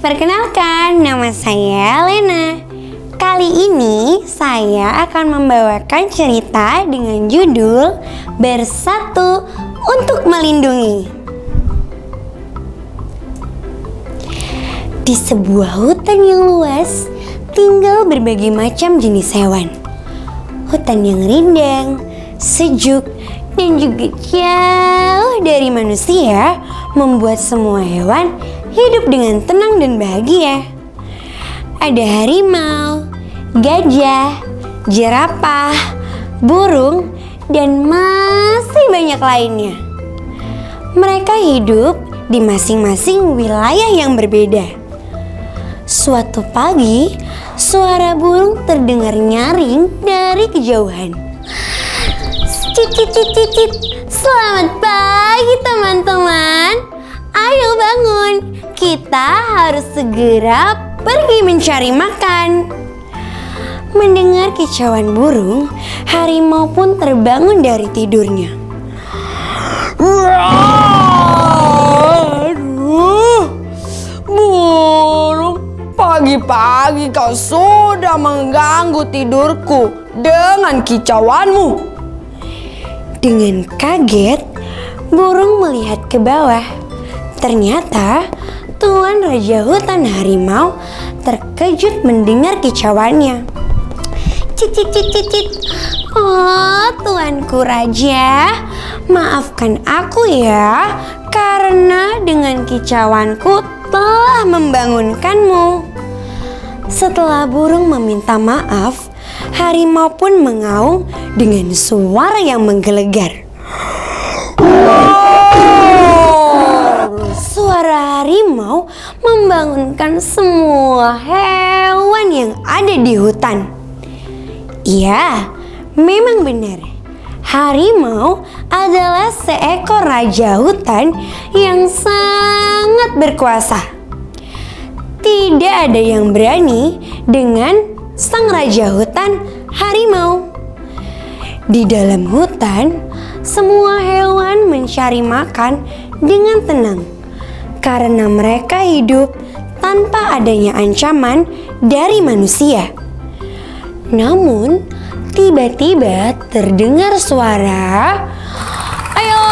Perkenalkan, nama saya Lena. Kali ini saya akan membawakan cerita dengan judul Bersatu untuk Melindungi. Di sebuah hutan yang luas, tinggal berbagai macam jenis hewan. Hutan yang rindang, sejuk, dan juga jauh dari manusia membuat semua hewan hidup dengan tenang dan bahagia. Ada harimau, gajah, jerapah, burung, dan masih banyak lainnya. Mereka hidup di masing-masing wilayah yang berbeda. Suatu pagi, suara burung terdengar nyaring dari kejauhan. Cicit, selamat pagi teman-teman. Ayo bangun, kita harus segera pergi mencari makan. Mendengar kicauan burung, harimau pun terbangun dari tidurnya. Aduh, burung, pagi-pagi kau sudah mengganggu tidurku dengan kicauanmu. Dengan kaget, burung melihat ke bawah. Ternyata Tuan Raja Hutan Harimau terkejut mendengar kicauannya. Cicit. Oh, Tuanku Raja, maafkan aku ya, karena dengan kicauanku telah membangunkanmu. Setelah burung meminta maaf, harimau pun mengaum dengan suara yang menggelegar. Suara harimau membangunkan semua hewan yang ada di hutan. Iya, memang benar. Harimau adalah seekor raja hutan yang sangat berkuasa. Tidak ada yang berani dengan sang raja hutan harimau. Di dalam hutan, semua hewan mencari makan dengan tenang karena mereka hidup tanpa adanya ancaman dari manusia. Namun, tiba-tiba terdengar suara, Ayo,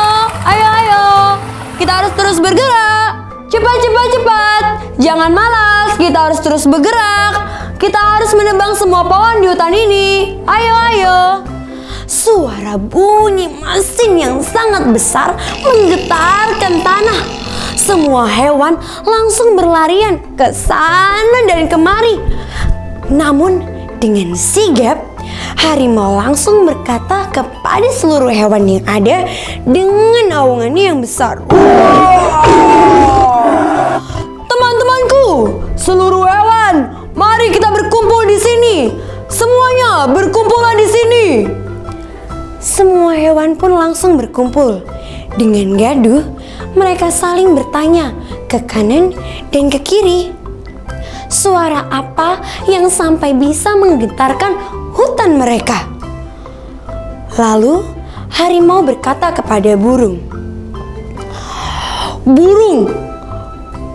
kita harus terus bergerak. Cepat. Jangan malas, kita harus terus bergerak. Kita harus menebang semua pohon di hutan ini. Ayo. Suara bunyi mesin yang sangat besar menggetarkan tanah. Semua hewan langsung berlarian ke sana dan kemari. Namun dengan sigap, harimau langsung berkata kepada seluruh hewan yang ada dengan aungannya yang besar. Teman-temanku, seluruh hewan, mari kita berkumpul di sini. Semuanya berkumpullah di sini. Semua hewan pun langsung berkumpul. Dengan gaduh, mereka saling bertanya ke kanan dan ke kiri. Suara apa yang sampai bisa menggetarkan hutan mereka? Lalu, harimau berkata kepada burung, Burung,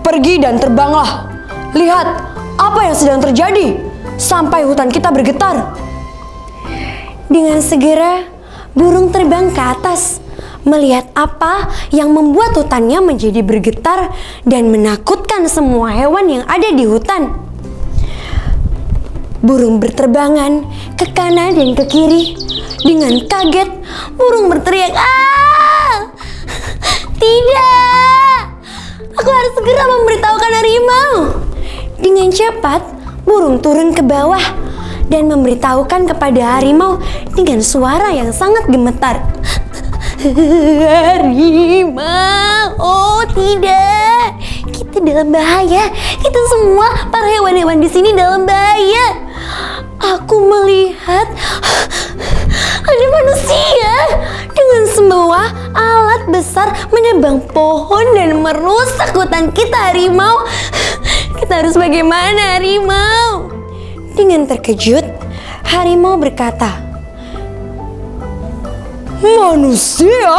pergi dan terbanglah. Lihat apa yang sedang terjadi sampai hutan kita bergetar. Dengan segera, burung terbang ke atas, melihat apa yang membuat hutannya menjadi bergetar dan menakutkan semua hewan yang ada di hutan. Burung berterbangan ke kanan dan ke kiri. Dengan kaget, burung berteriak, Tidak! Aku harus segera memberitahukan harimau. Dengan cepat, burung turun ke bawah dan memberitahukan kepada harimau dengan suara yang sangat gemetar. Harimau, oh tidak, kita dalam bahaya. Kita semua para hewan-hewan di sini dalam bahaya. Aku melihat ada manusia dengan semua alat besar menebang pohon dan merusak hutan kita, harimau. Kita harus bagaimana, harimau? Dengan terkejut, harimau berkata, Manusia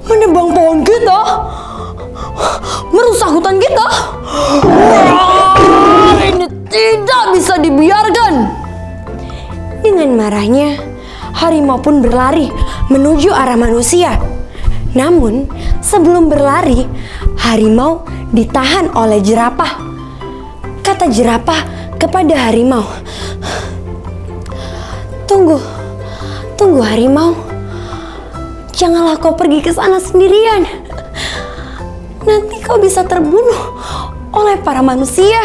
menebang pohon kita? merusak hutan kita. Ini tidak bisa dibiarkan. Dengan marahnya, harimau pun berlari menuju arah manusia. Namun, sebelum berlari, harimau ditahan oleh jerapah. Kata jerapah kepada harimau, Tunggu harimau. Janganlah kau pergi ke sana sendirian. Nanti kau bisa terbunuh oleh para manusia.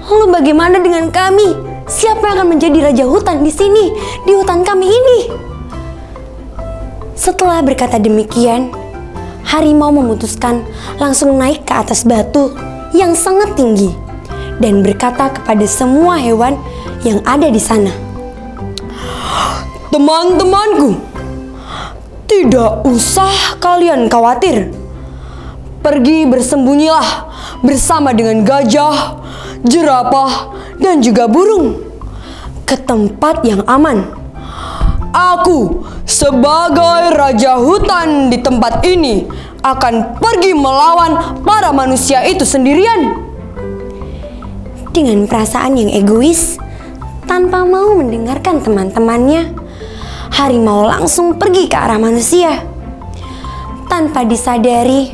Lalu bagaimana dengan kami? Siapa yang akan menjadi raja hutan di sini, di hutan kami ini? Setelah berkata demikian, harimau memutuskan langsung naik ke atas batu yang sangat tinggi dan berkata kepada semua hewan yang ada di sana, Teman-temanku, tidak usah kalian khawatir. Pergi bersembunyilah bersama dengan gajah, jerapah, dan juga burung ke tempat yang aman. Aku sebagai raja hutan di tempat ini akan pergi melawan para manusia itu sendirian. Dengan perasaan yang egois, tanpa mau mendengarkan teman-temannya, harimau langsung pergi ke arah manusia. Tanpa disadari,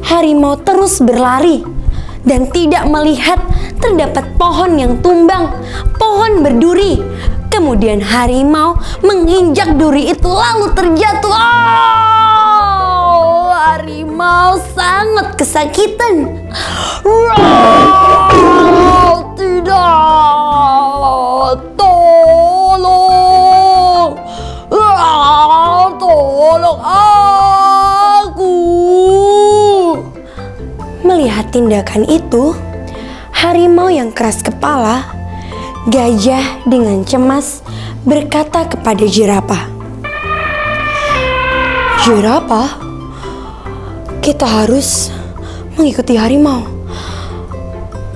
harimau terus berlari dan tidak melihat terdapat pohon yang tumbang, pohon berduri. Kemudian harimau menginjak duri itu lalu terjatuh. Harimau sangat kesakitan. Tidak, tolong, tolong aku. Melihat tindakan itu, harimau yang keras kepala, gajah dengan cemas berkata kepada jerapah, Jerapah, kita harus mengikuti harimau.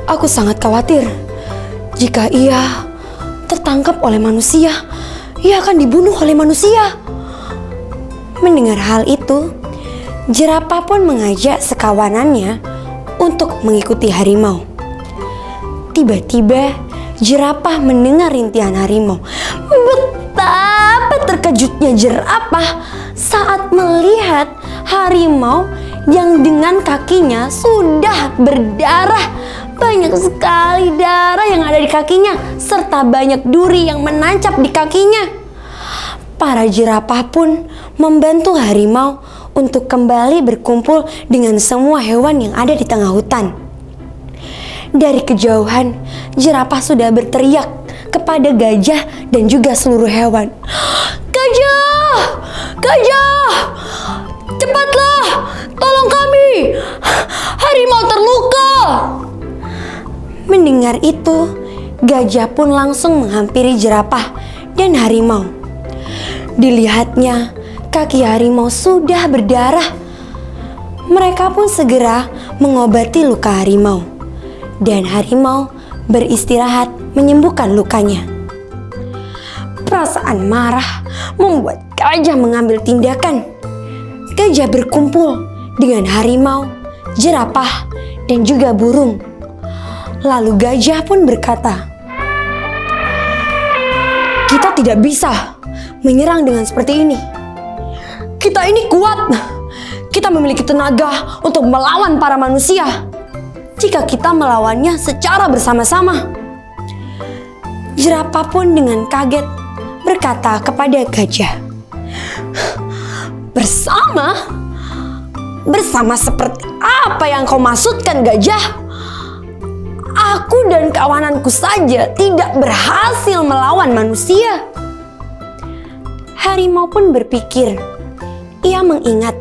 Aku sangat khawatir jika ia tertangkap oleh manusia, ia akan dibunuh oleh manusia. Mendengar hal itu, jerapah pun mengajak sekawanannya untuk mengikuti harimau. Tiba-tiba jerapah mendengar rintihan harimau. Betapa terkejutnya jerapah saat melihat harimau yang dengan kakinya sudah berdarah. Banyak sekali darah yang ada di kakinya, serta banyak duri yang menancap di kakinya. Para jerapah pun membantu harimau untuk kembali berkumpul dengan semua hewan yang ada di tengah hutan. Dari kejauhan, jerapah sudah berteriak kepada gajah dan juga seluruh hewan. Gajah! Gajah! Cepatlah! Tolong kami! Harimau terluka! Mendengar itu, gajah pun langsung menghampiri jerapah dan harimau. Dilihatnya, kaki harimau sudah berdarah. Mereka pun segera mengobati luka harimau. Dan harimau beristirahat menyembuhkan lukanya. Perasaan marah membuat gajah mengambil tindakan. Gajah berkumpul dengan harimau, jerapah, dan juga burung. Lalu gajah pun berkata, Kita tidak bisa menyerang dengan seperti ini. Kita ini kuat. Kita memiliki tenaga untuk melawan para manusia jika kita melawannya secara bersama-sama. Jerapah pun dengan kaget berkata kepada gajah, Bersama? Bersama seperti apa yang kau maksudkan, gajah? Aku dan kawananku saja tidak berhasil melawan manusia. Harimau pun berpikir. Ia mengingat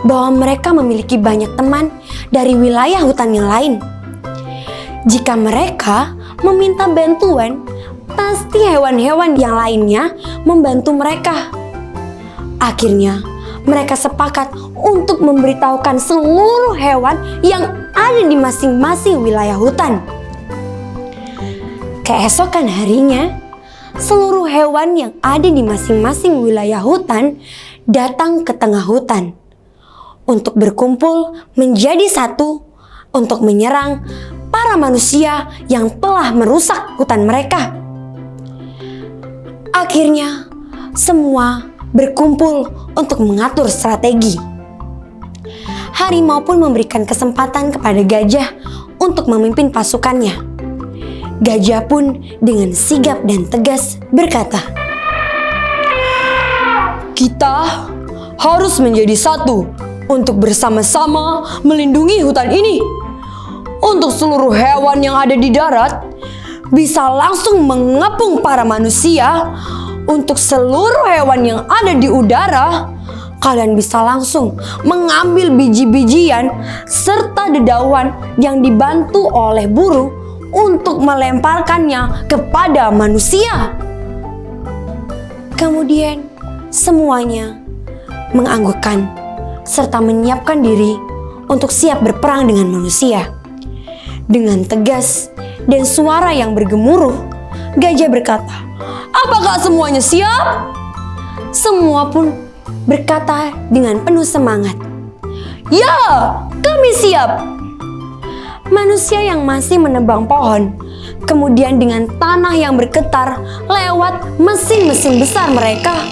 bahwa mereka memiliki banyak teman dari wilayah hutan yang lain. Jika mereka meminta bantuan, pasti hewan-hewan yang lainnya membantu mereka. Akhirnya, mereka sepakat untuk memberitahukan seluruh hewan yang ada di masing-masing wilayah hutan. Keesokan harinya, seluruh hewan yang ada di masing-masing wilayah hutan datang ke tengah hutan untuk berkumpul menjadi satu untuk menyerang para manusia yang telah merusak hutan mereka. Akhirnya, semua berkumpul untuk mengatur strategi. Harimau pun memberikan kesempatan kepada gajah untuk memimpin pasukannya. Gajah pun dengan sigap dan tegas berkata, Kita harus menjadi satu untuk bersama-sama melindungi hutan ini. Untuk seluruh hewan yang ada di darat bisa langsung mengepung para manusia. Untuk seluruh hewan yang ada di udara, kalian bisa langsung mengambil biji-bijian serta dedaunan yang dibantu oleh burung untuk melemparkannya kepada manusia. Kemudian semuanya menganggukkan serta menyiapkan diri untuk siap berperang dengan manusia. Dengan tegas dan suara yang bergemuruh, gajah berkata, Apakah semuanya siap? semua pun berkata dengan penuh semangat, Ya, kami siap. Manusia yang masih menebang pohon, kemudian dengan tanah yang bergetar lewat mesin-mesin besar mereka,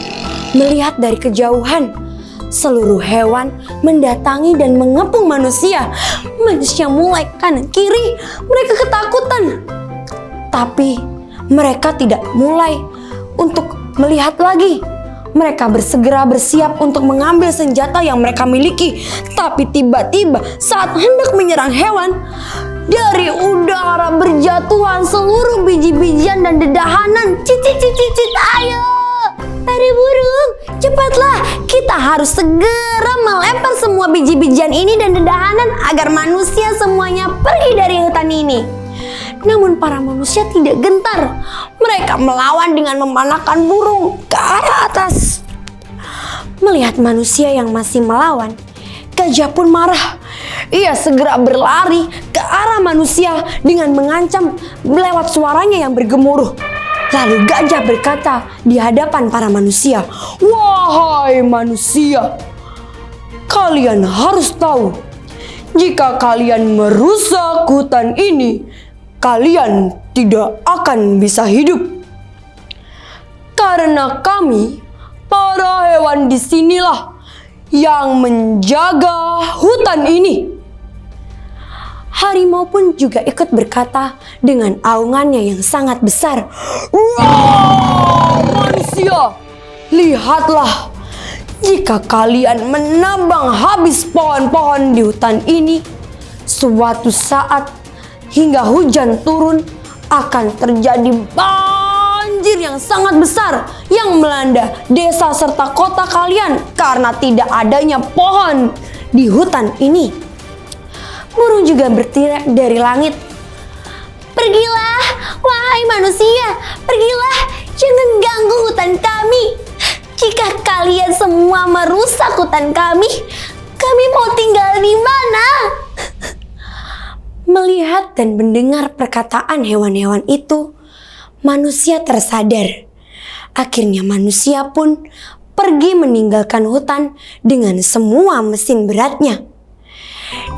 melihat dari kejauhan seluruh hewan mendatangi dan mengepung manusia. Manusia mulai kanan kiri, mereka ketakutan. Tapi mereka tidak mulai untuk melihat lagi. Mereka bersegera bersiap untuk mengambil senjata yang mereka miliki. Tapi tiba-tiba saat hendak menyerang hewan, dari udara berjatuhan seluruh biji-bijian dan dedahanan. Cicit, ayo! Para burung, cepatlah! Kita harus segera melempar semua biji-bijian ini dan dedahanan agar manusia semuanya pergi dari hutan ini. Namun para manusia tidak gentar. Mereka melawan dengan memanahkan burung ke arah atas. Melihat manusia yang masih melawan, gajah pun marah. Ia segera berlari ke arah manusia dengan mengancam lewat suaranya yang bergemuruh. Lalu gajah berkata di hadapan para manusia, Wahai manusia, kalian harus tahu, jika kalian merusak hutan ini, kalian tidak akan bisa hidup. Karena kami, para hewan di sinilah yang menjaga hutan ini. Harimau pun juga ikut berkata dengan aungannya yang sangat besar, Wah, manusia, lihatlah, jika kalian menebang habis pohon-pohon di hutan ini, suatu saat hingga hujan turun akan terjadi banjir yang sangat besar yang melanda desa serta kota kalian karena tidak adanya pohon di hutan ini. Burung juga berteriak dari langit, Pergilah, wahai manusia, pergilah, jangan ganggu hutan kami. Jika kalian semua merusak hutan kami mau tinggal di mana? Melihat dan mendengar perkataan hewan-hewan itu, manusia tersadar. Akhirnya manusia pun pergi meninggalkan hutan dengan semua mesin beratnya.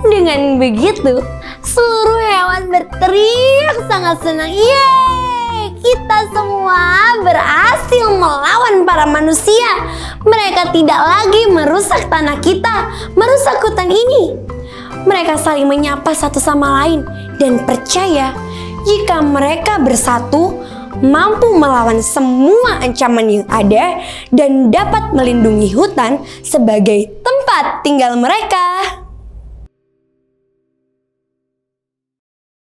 Dengan begitu, seluruh hewan berteriak sangat senang. Yeay, kita semua berhasil melawan para manusia. Mereka tidak lagi merusak tanah kita, merusak hutan ini. Mereka saling menyapa satu sama lain dan percaya jika mereka bersatu mampu melawan semua ancaman yang ada dan dapat melindungi hutan sebagai tempat tinggal mereka.